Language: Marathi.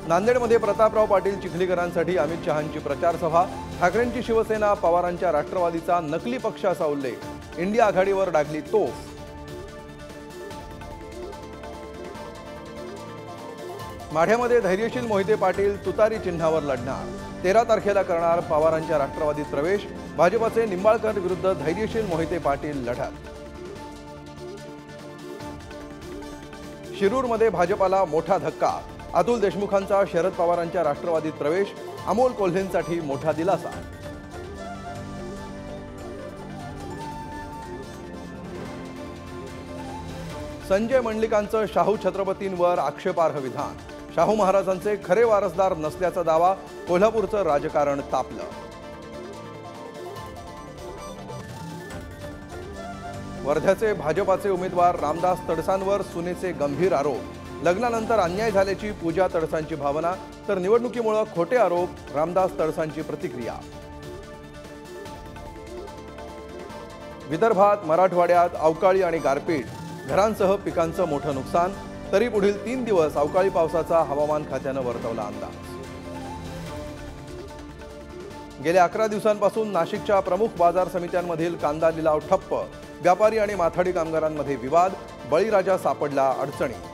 नांदेडमध्ये प्रतापराव पाटील चिखलीकरांसाठी अमित शहांची प्रचार सभा। ठाकरेंची शिवसेना, पवारांच्या राष्ट्रवादीचा नकली पक्ष असा उल्लेख। इंडिया आघाडीवर डागली तोफ। माढ्यामध्ये धैर्यशील मोहिते पाटील तुतारी चिन्हावर लढणार। 13 तारखेला करणार पवारांच्या राष्ट्रवादीत प्रवेश। भाजपचे निंबाळकर विरुद्ध धैर्यशील मोहिते पाटील लढत। शिरूरमध्ये भाजपाला मोठा धक्का। अतुल देशमुखांचा शरद पवारांच्या राष्ट्रवादीत प्रवेश। अमोल कोल्हेंसाठी मोठा दिलासा। संजय मंडलिकांचं शाहू छत्रपतींवर आक्षेपार्ह विधान। शाहू महाराजांचे खरे वारसदार नसल्याचा दावा। कोल्हापूरचं राजकारण तापलं। वर्ध्याचे भाजपाचे उमेदवार रामदास तडसांवर सुनेचे गंभीर आरोप। लग्नानंतर अन्याय झाल्याची पूजा तडसांची भावना, तर निवडणुकीमुळे खोटे आरोप। रामदास तडसांची प्रतिक्रिया। विदर्भात, मराठवाड्यात अवकाळी आणि गारपीट, घरांसह पिकांचं मोठं नुकसान। तरी पुढील 3 दिवस अवकाळी पावसाचा हवामान खात्यानं वर्तवला अंदाज। गेल्या 11 दिवसांपासून नाशिकच्या प्रमुख बाजार समित्यांमधील कांदा लिलाव ठप्प। व्यापारी आणि माथाडी कामगारांमध्ये विवाद। बळीराजा सापडला अडचणीत।